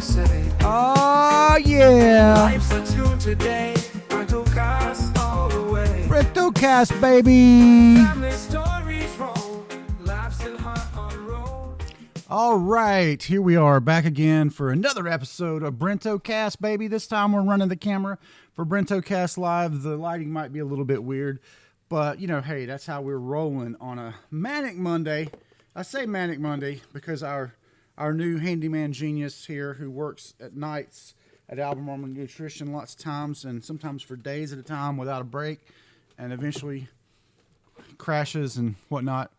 some say. Oh, yeah. Life's a tune today. Brentocast all the way. Brentocast, baby. Family stories roll. Laughs and heart on roll. All right, here we are back again for another episode of Brentocast, baby. This time we're running the camera for Brentocast Live. The lighting might be a little bit weird, but, you know, hey, that's how we're rolling on a Manic Monday. I say Manic Monday because our new handyman genius here who works at nights at Albemarle Nutrition lots of times and sometimes for days at a time without a break and eventually crashes and whatnot,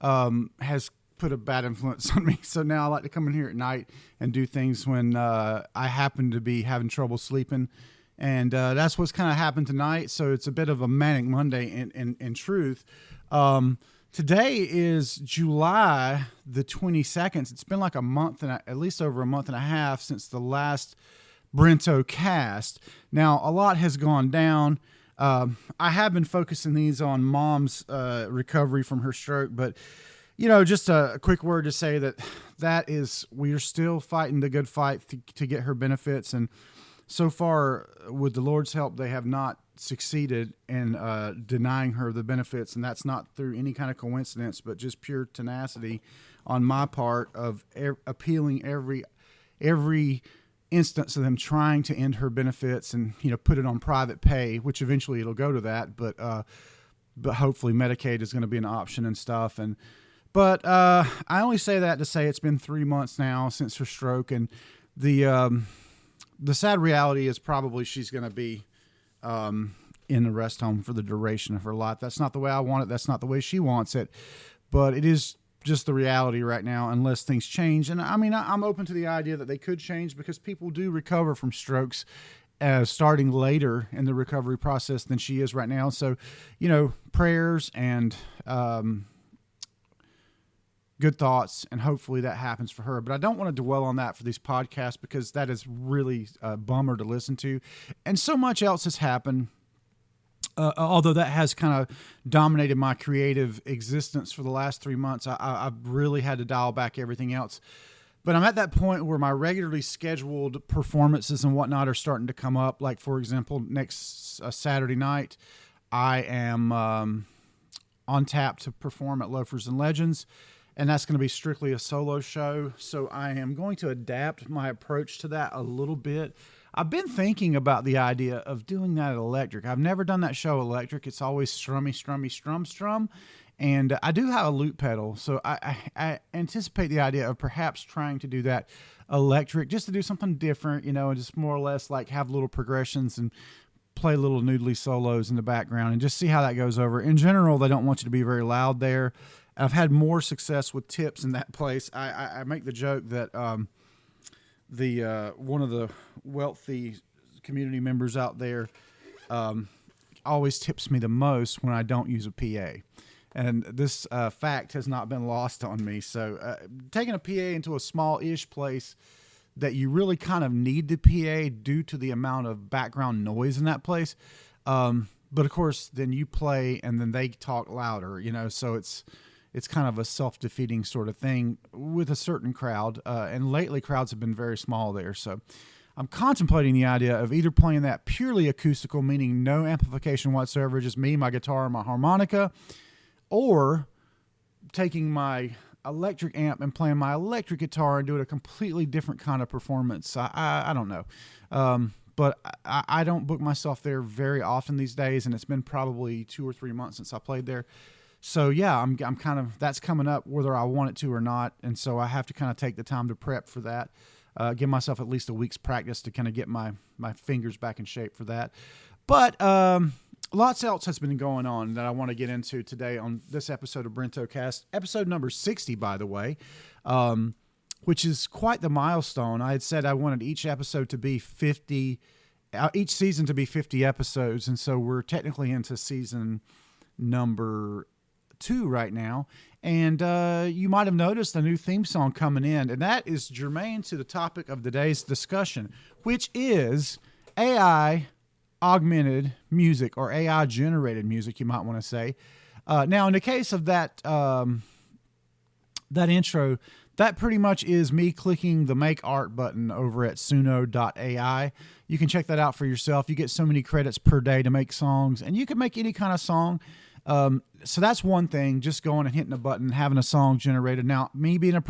has put a bad influence on me. So now I like to come in here at night and do things when I happen to be having trouble sleeping. And that's what's kind of happened tonight. So it's a bit of a Manic Monday in truth. Today is July the 22nd. It's been like a month and at least over a month and a half since the last Brentocast. Now, a lot has gone down. I have been focusing these on Mom's recovery from her stroke, but you know, just a quick word to say that we are still fighting the good fight to get her benefits, and so far, with the Lord's help, they have not succeeded in denying her the benefits, and that's not through any kind of coincidence, but just pure tenacity on my part of appealing every instance of them trying to end her benefits and, you know, put it on private pay, which eventually it'll go to that, but hopefully Medicaid is going to be an option and stuff. But I only say that to say it's been 3 months now since her stroke, and the sad reality is probably she's going to be in the rest home for the duration of her life. That's not the way I want it. That's not the way she wants it. But it is just the reality right now unless things change. And I mean, I'm open to the idea that they could change because people do recover from strokes starting later in the recovery process than she is right now. So, you know, prayers and good thoughts, and hopefully that happens for her. But I don't want to dwell on that for these podcasts because that is really a bummer to listen to. And so much else has happened, although that has kind of dominated my creative existence for the last 3 months. I've really had to dial back everything else. But I'm at that point where my regularly scheduled performances and whatnot are starting to come up. Like, for example, next Saturday night, I am on tap to perform at Loafers and Legends. And that's going to be strictly a solo show. So I am going to adapt my approach to that a little bit. I've been thinking about the idea of doing that at Electric. I've never done that show Electric. It's always strum. And I do have a loop pedal. So I anticipate the idea of perhaps trying to do that Electric just to do something different, you know, and just more or less like have little progressions and play little noodly solos in the background and just see how that goes over. In general, they don't want you to be very loud there. I've had more success with tips in that place. I make the joke that one of the wealthy community members out there always tips me the most when I don't use a PA. And this fact has not been lost on me. So taking a PA into a small-ish place that you really kind of need the PA due to the amount of background noise in that place. But, of course, then you play and then they talk louder, you know, so it's kind of a self-defeating sort of thing with a certain crowd. And lately crowds have been very small there. So I'm contemplating the idea of either playing that purely acoustical, meaning no amplification whatsoever, just me, my guitar, and my harmonica, or taking my electric amp and playing my electric guitar and doing a completely different kind of performance. I don't know. But I don't book myself there very often these days, and it's been probably 2 or 3 months since I played there. So yeah, I'm kind of, that's coming up whether I want it to or not. And so I have to kind of take the time to prep for that. Give myself at least a week's practice to kind of get my fingers back in shape for that. But lots else has been going on that I want to get into today on this episode of Brentocast, episode number 60, by the way, which is quite the milestone. I had said I wanted each episode to be 50, each season to be 50 episodes. And so we're technically into season number 2 right now, and you might have noticed a new theme song coming in, and that is germane to the topic of today's discussion, which is AI augmented music, or AI generated music, you might want to say. Now, in the case of that that intro, that pretty much is me clicking the make art button over at suno.ai. You can check that out for yourself. You get so many credits per day to make songs, and you can make any kind of song. So that's one thing, just going and hitting a button, having a song generated. Now, me being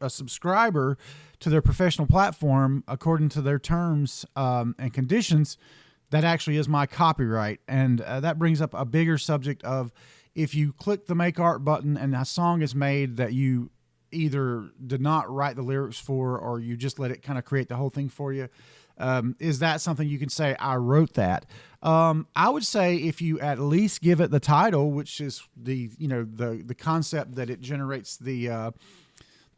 a subscriber to their professional platform, according to their terms and conditions, that actually is my copyright. And that brings up a bigger subject of, if you click the make art button and a song is made that you either did not write the lyrics for, or you just let it kind of create the whole thing for you, is that something you can say, I wrote that? I would say if you at least give it the title, which is the concept that it generates the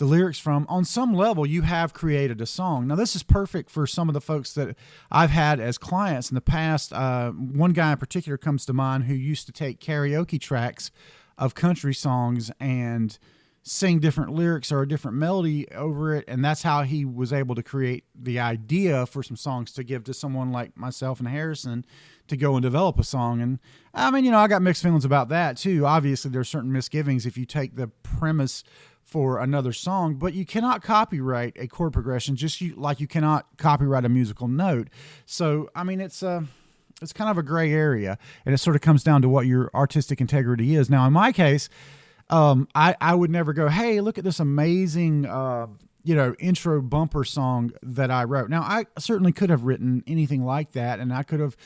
lyrics from, on some level you have created a song. Now, this is perfect for some of the folks that I've had as clients in the past. One guy in particular comes to mind who used to take karaoke tracks of country songs and sing different lyrics or a different melody over it, and that's how he was able to create the idea for some songs to give to someone like myself and Harrison to go and develop a song. And I mean, I got mixed feelings about that too. Obviously, there's certain misgivings if you take the premise for another song, but you cannot copyright a chord progression like you cannot copyright a musical note. So, I mean, it's kind of a gray area, and it sort of comes down to what your artistic integrity is. Now, in my case, I would never go, hey, look at this amazing, intro bumper song that I wrote. Now, I certainly could have written anything like that, and I could have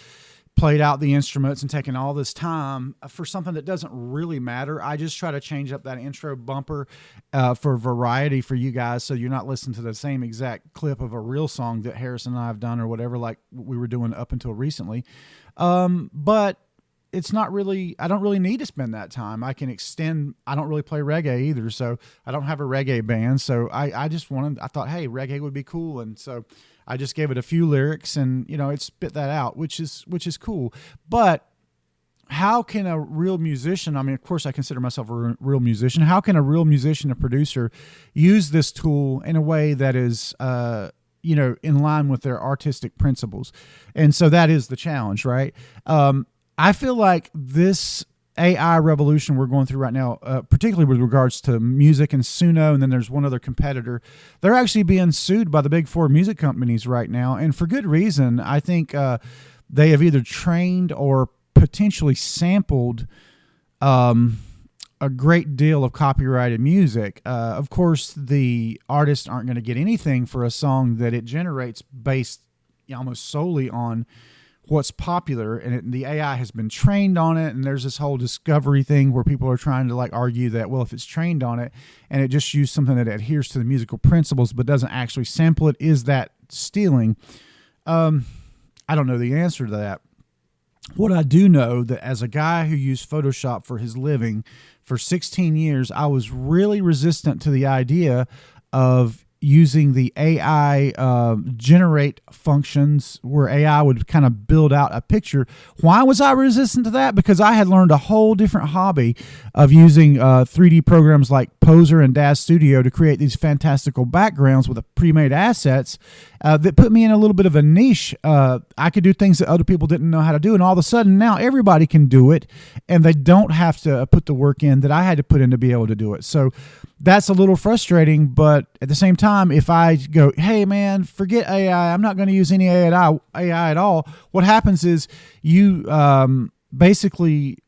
played out the instruments and taken all this time for something that doesn't really matter. I just try to change up that intro bumper for variety for you guys, so you're not listening to the same exact clip of a real song that Harrison and I have done or whatever, like we were doing up until recently. But it's not really, I don't really need to spend that time. I can extend. I don't really play reggae either, so I don't have a reggae band. So I thought, hey, reggae would be cool. And so I just gave it a few lyrics and, it spit that out, which is cool. But how can a real musician, I mean, of course I consider myself a real musician. How can a real musician, a producer, use this tool in a way that is, in line with their artistic principles? And so that is the challenge, right? I feel like this AI revolution we're going through right now, particularly with regards to music and Suno, and then there's one other competitor, they're actually being sued by the big four music companies right now, and for good reason. I think they have either trained or potentially sampled a great deal of copyrighted music. Of course, the artists aren't going to get anything for a song that it generates based almost solely on what's popular, and the AI has been trained on it, and there's this whole discovery thing where people are trying to argue that, well, if it's trained on it and it just used something that adheres to the musical principles but doesn't actually sample it, is that stealing? I don't know the answer to that. What I do know, that as a guy who used Photoshop for his living for 16 years, I was really resistant to the idea of using the AI generate functions where AI would kind of build out a picture. Why was I resistant to that? Because I had learned a whole different hobby of using 3D programs like Poser and DAZ Studio to create these fantastical backgrounds with pre-made assets that put me in a little bit of a niche. I could do things that other people didn't know how to do, and all of a sudden now everybody can do it, and they don't have to put the work in that I had to put in to be able to do it. So that's a little frustrating, but at the same time, if I go, hey man, forget AI, I'm not going to use any AI at all, what happens is you basically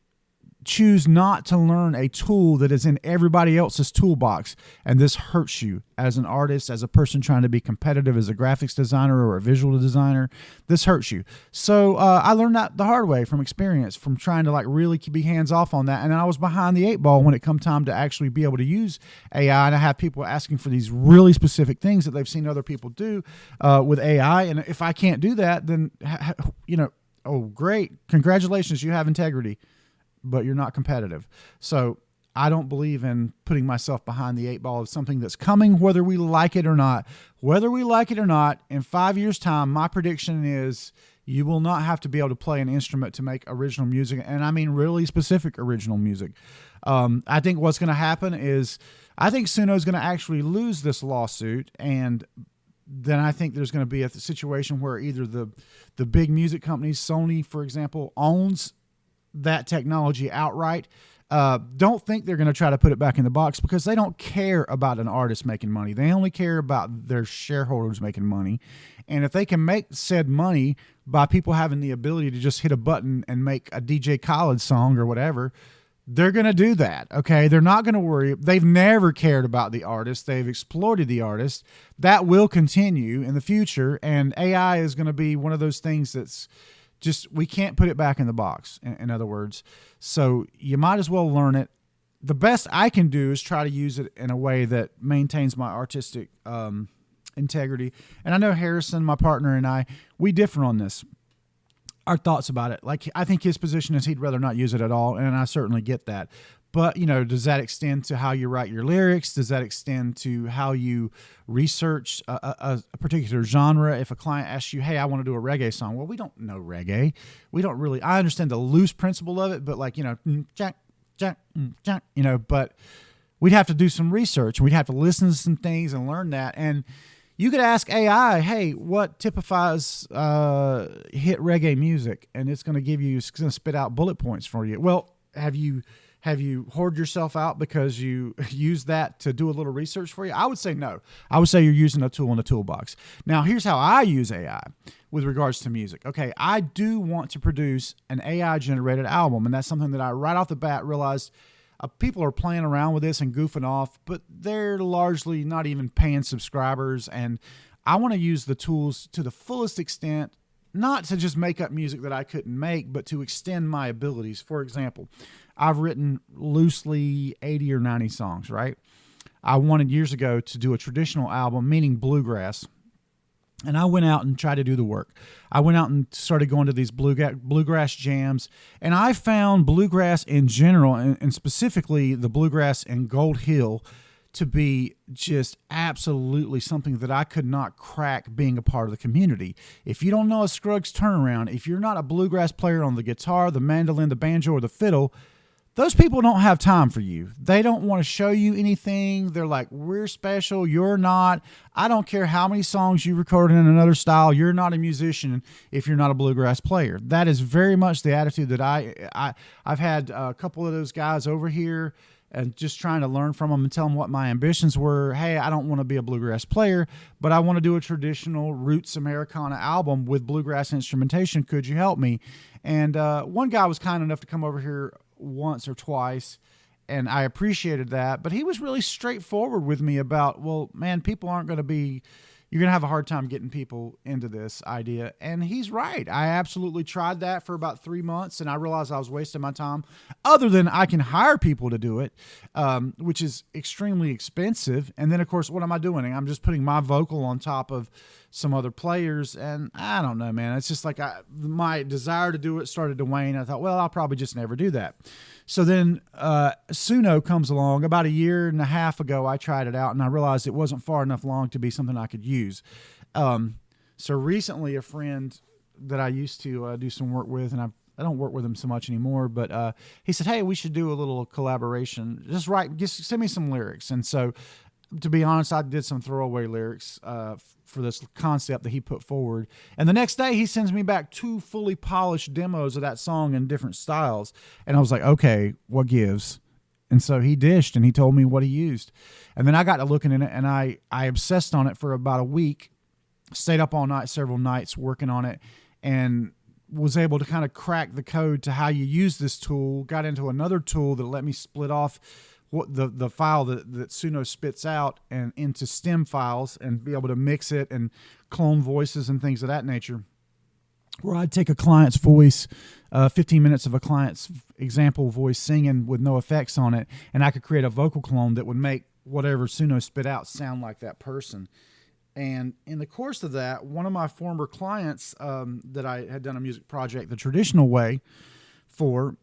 choose not to learn a tool that is in everybody else's toolbox, and this hurts you as an artist, as a person trying to be competitive, as a graphics designer or a visual designer. This hurts you. So I learned that the hard way from experience, from trying to really be hands off on that, and then I was behind the 8 ball when it come time to actually be able to use AI. And I have people asking for these really specific things that they've seen other people do with AI, and if I can't do that, then oh great, congratulations, you have integrity, but you're not competitive. So I don't believe in putting myself behind the 8 ball of something that's coming, whether we like it or not. Whether we like it or not, in 5 years' time, my prediction is you will not have to be able to play an instrument to make original music, and I mean really specific original music. I think what's going to happen is I think Suno is going to actually lose this lawsuit, and then I think there's going to be a situation where either the big music companies, Sony, for example, owns that technology outright, don't think they're going to try to put it back in the box, because they don't care about an artist making money. They only care about their shareholders making money. And if they can make said money by people having the ability to just hit a button and make a DJ Khaled song or whatever, they're going to do that. Okay. They're not going to worry. They've never cared about the artist. They've exploited the artist. That will continue in the future. And AI is going to be one of those things that's just, we can't put it back in the box, in other words. So you might as well learn it. The best I can do is try to use it in a way that maintains my artistic integrity. And I know Harrison, my partner, and we differ on this. Our thoughts about it. Like, I think his position is he'd rather not use it at all, and I certainly get that. But, does that extend to how you write your lyrics? Does that extend to how you research a particular genre? If a client asks you, hey, I want to do a reggae song. Well, we don't know reggae. We don't really, I understand the loose principle of it, but but we'd have to do some research. We'd have to listen to some things and learn that. And you could ask AI, hey, what typifies hit reggae music? And it's going to spit out bullet points for you. Well, have you hoard yourself out because you use that to do a little research for you? I would say no. I would say you're using a tool in a toolbox. Now, here's how I use AI with regards to music. Okay, I do want to produce an AI-generated album, and that's something that I right off the bat realized people are playing around with this and goofing off, but they're largely not even paying subscribers, and I want to use the tools to the fullest extent, not to just make up music that I couldn't make, but to extend my abilities. For example, I've written loosely 80 or 90 songs, right? I wanted years ago to do a traditional album, meaning bluegrass, and I went out and tried to do the work. I went out and started going to these bluegrass jams, and I found bluegrass in general, and specifically the bluegrass in Gold Hill, to be just absolutely something that I could not crack being a part of the community. If you don't know a Scruggs turnaround, if you're not a bluegrass player on the guitar, the mandolin, the banjo, or the fiddle, those people don't have time for you. They don't want to show you anything. They're like, we're special, you're not. I don't care how many songs you recorded in another style. You're not a musician if you're not a bluegrass player. That is very much the attitude that I've had a couple of those guys over here, and just trying to learn from them and tell them what my ambitions were. Hey, I don't want to be a bluegrass player, but I want to do a traditional roots Americana album with bluegrass instrumentation. Could you help me? And one guy was kind enough to come over here once or twice, and I appreciated that, but he was really straightforward with me about, well, man, people aren't going to be, you're going to have a hard time getting people into this idea. And he's right. I absolutely tried that for about 3 months, and I realized I was wasting my time, other than I can hire people to do it, which is extremely expensive. And then, of course, what am I doing? I'm just putting my vocal on top of some other players, and I don't know, man. It's just like my desire to do it started to wane. I thought, well, I'll probably just never do that. So then Suno comes along. About 1.5 years ago, I tried it out, and I realized it wasn't far enough long to be something I could use. So recently, a friend that I used to do some work with, and I don't work with him so much anymore, but he said, hey, we should do a little collaboration. Just send me some lyrics. And so, to be honest, I did some throwaway lyrics for this concept that he put forward. And the next day, he sends me back 2 fully polished demos of that song in different styles. And I was like, okay, what gives? And so he dished, and he told me what he used. And then I got to looking in it, and I obsessed on it for about a week, stayed up all night, several nights working on it, and was able to kind of crack the code to how you use this tool. Got into another tool that let me split off what the file that Suno spits out and into stem files, and be able to mix it and clone voices and things of that nature, where I'd take a client's voice, 15 minutes of a client's example voice singing with no effects on it, and I could create a vocal clone that would make whatever Suno spit out sound like that person. And in the course of that, one of my former clients that I had done a music project the traditional way for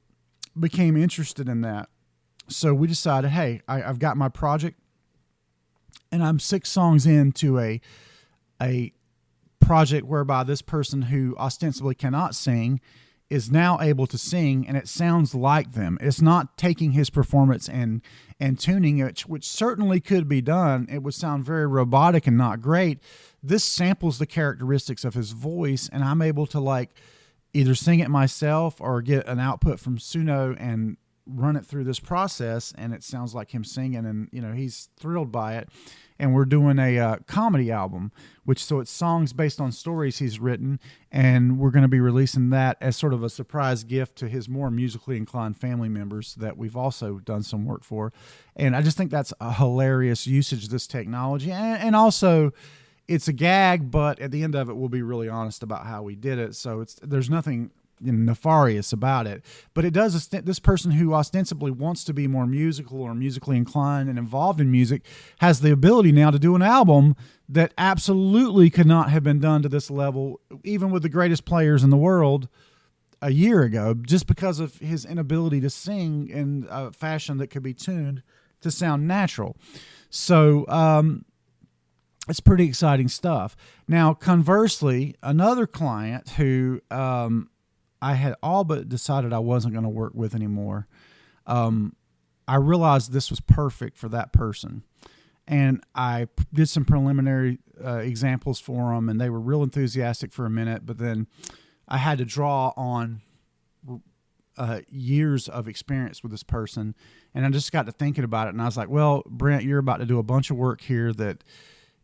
became interested in that. So we decided, hey, I've got my project, and I'm 6 songs into a project whereby this person who ostensibly cannot sing is now able to sing, and it sounds like them. It's not taking his performance and tuning it, which certainly could be done. It would sound very robotic and not great. This samples the characteristics of his voice, and I'm able to either sing it myself or get an output from Suno and run it through this process, and it sounds like him singing, and he's thrilled by it. And we're doing a comedy album, so it's songs based on stories he's written, and we're going to be releasing that as sort of a surprise gift to his more musically inclined family members that we've also done some work for. And I just think that's a hilarious usage of this technology, and also it's a gag, but at the end of it, we'll be really honest about how we did it. So there's nothing nefarious about it, but it does. This person who ostensibly wants to be more musical or musically inclined and involved in music has the ability now to do an album that absolutely could not have been done to this level, even with the greatest players in the world a year ago, just because of his inability to sing in a fashion that could be tuned to sound natural. So it's pretty exciting stuff. Now, conversely, another client who I had all but decided I wasn't going to work with anymore. I realized this was perfect for that person. And I did some preliminary examples for them, and they were real enthusiastic for a minute, but then I had to draw on years of experience with this person. And I just got to thinking about it, and I was like, well, Brent, you're about to do a bunch of work here that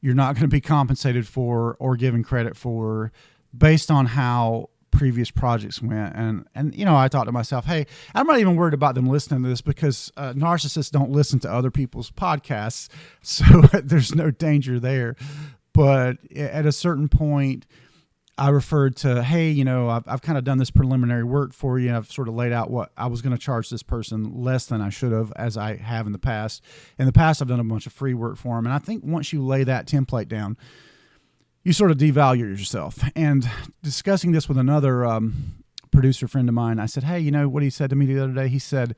you're not going to be compensated for or given credit for based on how previous projects went. And I thought to myself, hey, I'm not even worried about them listening to this because narcissists don't listen to other people's podcasts, so there's no danger there. But at a certain point, I referred to, hey, I've kind of done this preliminary work for you. I've sort of laid out what I was going to charge this person less than I should have, as I have in the past. In the past, I've done a bunch of free work for them. And I think once you lay that template down, you sort of devalue yourself. And discussing this with another producer friend of mine, I said, hey, what he said to me the other day? He said,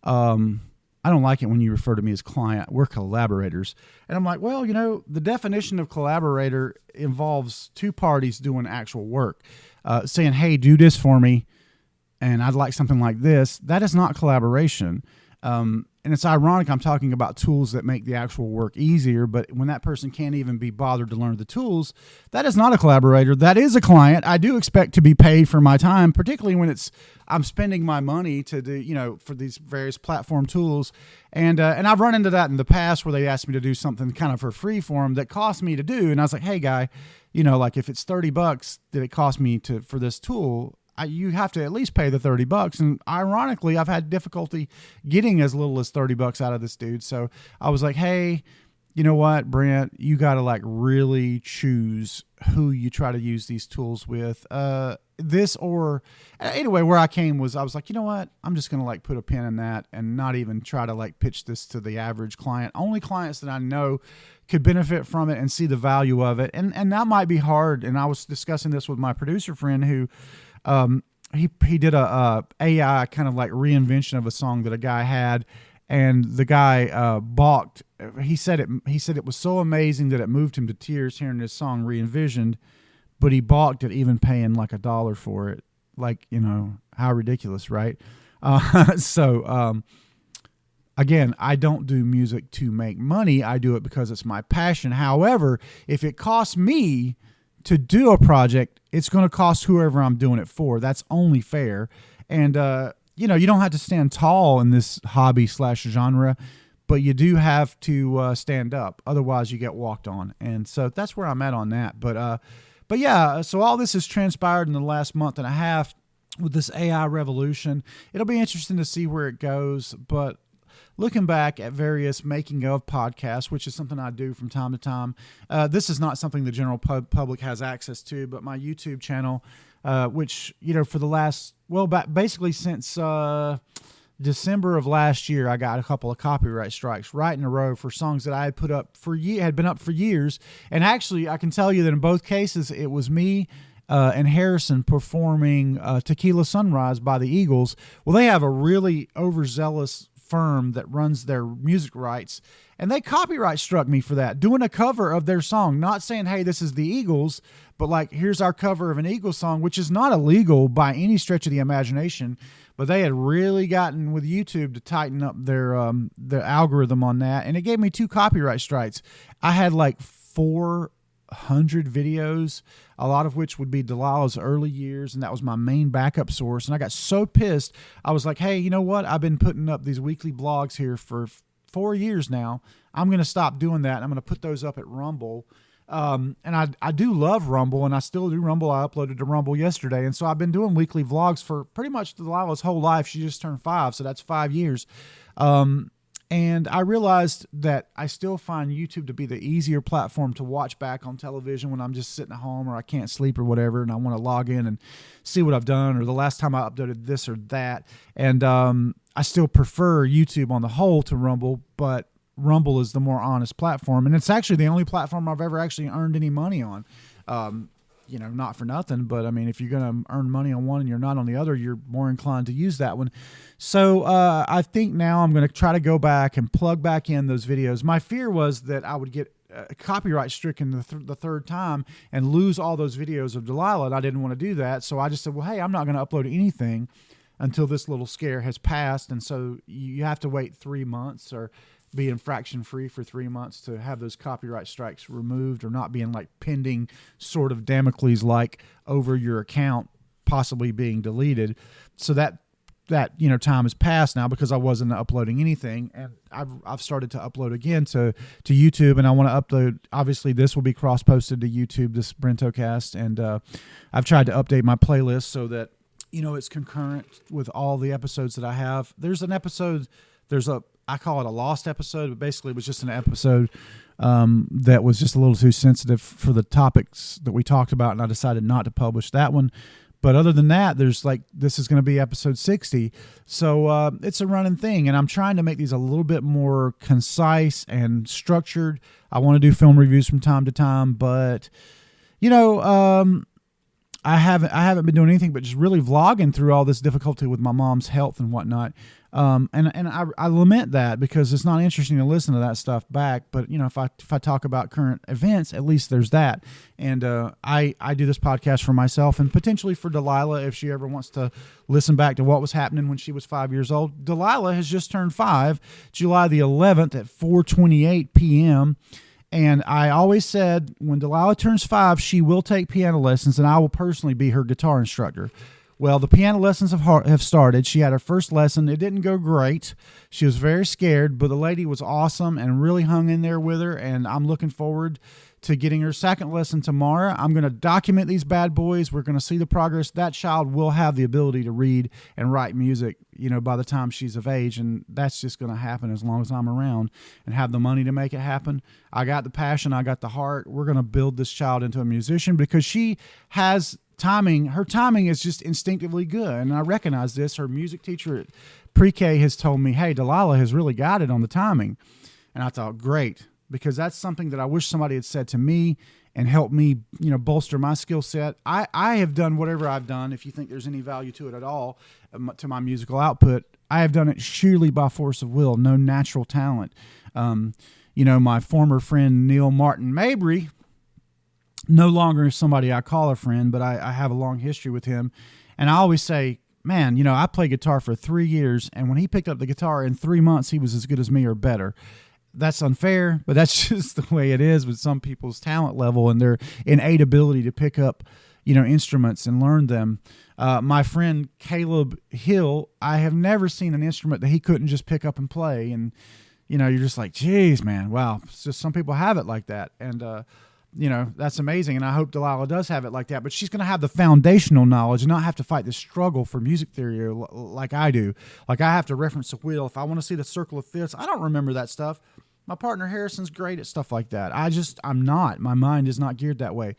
I don't like it when you refer to me as client. We're collaborators. And I'm like, well, the definition of collaborator involves two parties doing actual work. Saying, hey, do this for me, and I'd like something like this. That is not collaboration. And it's ironic I'm talking about tools that make the actual work easier, but when that person can't even be bothered to learn the tools, that is not a collaborator. That is a client. I do expect to be paid for my time, particularly when I'm spending my money to do, for these various platform tools. And I've run into that in the past where they asked me to do something kind of for free for them that cost me to do. And I was like, hey, guy, like if it's $30 that it cost me for this tool, you have to at least pay the $30. And ironically, I've had difficulty getting as little as $30 out of this dude. So I was like, hey, you know what, Brent, you got to really choose who you try to use these tools with. Anyway, where I came was, I was like, you know what, I'm just going to put a pin in that and not even try to pitch this to the average client. Only clients that I know could benefit from it and see the value of it. And that might be hard. And I was discussing this with my producer friend who, he did a AI kind of reinvention of a song that a guy had, and the guy balked. He said it was so amazing that it moved him to tears hearing this song re-envisioned, but he balked at even paying $1 for it. How ridiculous, right? Again, I don't do music to make money. I do it because it's my passion. However, if it costs me to do a project, it's going to cost whoever I'm doing it for. That's only fair. And, you don't have to stand tall in this hobby / genre, but you do have to stand up. Otherwise, you get walked on. And so that's where I'm at on that. But yeah, so all this has transpired in the last month and a half with this AI revolution. It'll be interesting to see where it goes. But looking back at various making of podcasts, which is something I do from time to time, this is not something the general public has access to, but my YouTube channel, which, for the last, basically since December of last year, I got a couple of copyright strikes right in a row for songs that I had put up had been up for years. And actually, I can tell you that in both cases, it was me and Harrison performing Tequila Sunrise by the Eagles. Well, they have a really overzealous firm that runs their music rights, and they copyright struck me for that, doing a cover of their song, not saying, hey, this is the Eagles, but here's our cover of an Eagles song, which is not illegal by any stretch of the imagination. But they had really gotten with YouTube to tighten up their algorithm on that, and it gave me 2 copyright strikes. I had 4 100 videos, a lot of which would be Delilah's early years, and that was my main backup source. And I got so pissed, I was like, hey, you know what? I've been putting up these weekly blogs here for 4 years now. I'm going to stop doing that. I'm going to put those up at Rumble. And I do love Rumble, and I still do Rumble. I uploaded to Rumble yesterday, and so I've been doing weekly vlogs for pretty much Delilah's whole life. She just turned 5, so that's 5 years. And I realized that I still find YouTube to be the easier platform to watch back on television when I'm just sitting at home or I can't sleep or whatever, and I want to log in and see what I've done or the last time I uploaded this or that. And I still prefer YouTube on the whole to Rumble, but Rumble is the more honest platform, and it's actually the only platform I've ever actually earned any money on. Not for nothing, but I mean, if you're going to earn money on one and you're not on the other, you're more inclined to use that one. So I think now I'm going to try to go back and plug back in those videos. My fear was that I would get copyright stricken the third time and lose all those videos of Delilah, and I didn't want to do that. So I just said, well, hey, I'm not going to upload anything until this little scare has passed, and so you have to wait 3 months or be infraction free for 3 months to have those copyright strikes removed, or not being like pending sort of Damocles like over your account possibly being deleted. So that time has passed now because I wasn't uploading anything, and I've started to upload again to YouTube, and I want to upload. Obviously, this will be cross posted to YouTube, this Brentocast, and I've tried to update my playlist so that it's concurrent with all the episodes that I have. There's an episode. I call it a lost episode, but basically it was just an episode that was just a little too sensitive for the topics that we talked about, and I decided not to publish that one. But other than that, this is going to be episode 60. So it's a running thing, and I'm trying to make these a little bit more concise and structured. I want to do film reviews from time to time, but I haven't been doing anything but just really vlogging through all this difficulty with my mom's health and whatnot. And I lament that because it's not interesting to listen to that stuff back. But if I talk about current events, at least there's that. And I do this podcast for myself and potentially for Delilah if she ever wants to listen back to what was happening when she was 5 years old. Delilah has just turned 5, July the 11th at 4:28 p.m. And I always said when Delilah turns 5, she will take piano lessons, and I will personally be her guitar instructor. Well, the piano lessons have started. She had her first lesson. It didn't go great. She was very scared, but the lady was awesome and really hung in there with her, and I'm looking forward to getting her second lesson tomorrow. I'm going to document these bad boys. We're going to see the progress. That child will have the ability to read and write music, by the time she's of age, and that's just going to happen as long as I'm around and have the money to make it happen. I got the passion. I got the heart. We're going to build this child into a musician because she has timing. Her timing is just instinctively good, and I recognize this. Her music teacher at pre-K has told me, hey, Delilah has really got it on the timing. And I thought, great, because that's something that I wish somebody had said to me and helped me, bolster my skill set. I have done whatever I've done, if you think there's any value to it at all, to my musical output. I have done it sheerly by force of will, no natural talent. My former friend Neil Martin Mabry, no longer somebody I call a friend, but I have a long history with him. And I always say, man, I played guitar for 3 years, and when he picked up the guitar in 3 months, he was as good as me or better. That's unfair, but that's just the way it is with some people's talent level and their innate ability to pick up, instruments and learn them. My friend Caleb Hill, I have never seen an instrument that he couldn't just pick up and play. And, you're just like, geez, man, wow. It's just some people have it like that. And, that's amazing. And I hope Delilah does have it like that, but she's going to have the foundational knowledge and not have to fight the struggle for music theory like I do. Like I have to reference a wheel. If I want to see the circle of fifths, I don't remember that stuff. My partner Harrison's great at stuff like that. I'm not. My mind is not geared that way.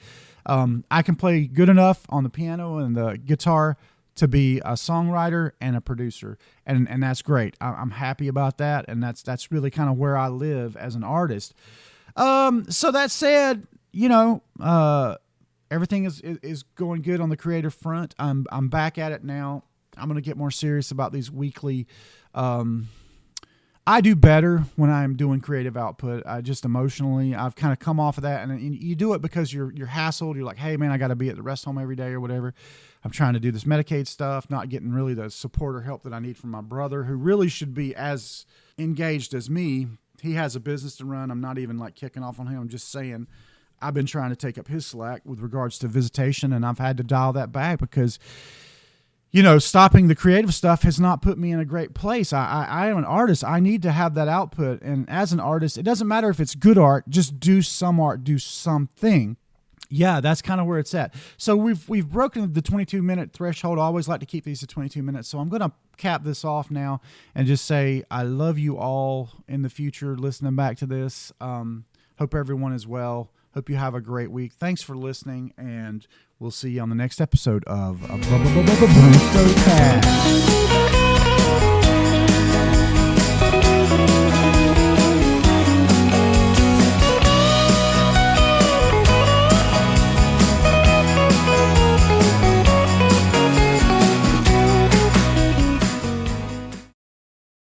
I can play good enough on the piano and the guitar to be a songwriter and a producer, and that's great. I'm happy about that, and that's really kind of where I live as an artist. So that said, everything is going good on the creative front. I'm back at it now. I'm going to get more serious about these weekly. I do better when I'm doing creative output. Just emotionally, I've kind of come off of that, and you do it because you're hassled. You're like, hey man, I got to be at the rest home every day or whatever. I'm trying to do this Medicaid stuff, not getting really the support or help that I need from my brother, who really should be as engaged as me. He has a business to run. I'm not even like kicking off on him. I'm just saying, I've been trying to take up his slack with regards to visitation, and I've had to dial that back because, stopping the creative stuff has not put me in a great place. I am an artist. I need to have that output. And as an artist, it doesn't matter if it's good art, just do some art, do something. Yeah, that's kind of where it's at. So we've broken the 22-minute threshold. I always like to keep these to 22 minutes. So I'm going to cap this off now and just say I love you all in the future listening back to this. Hope everyone is well. Hope you have a great week. Thanks for listening, and we'll see you on the next episode of Brentocast.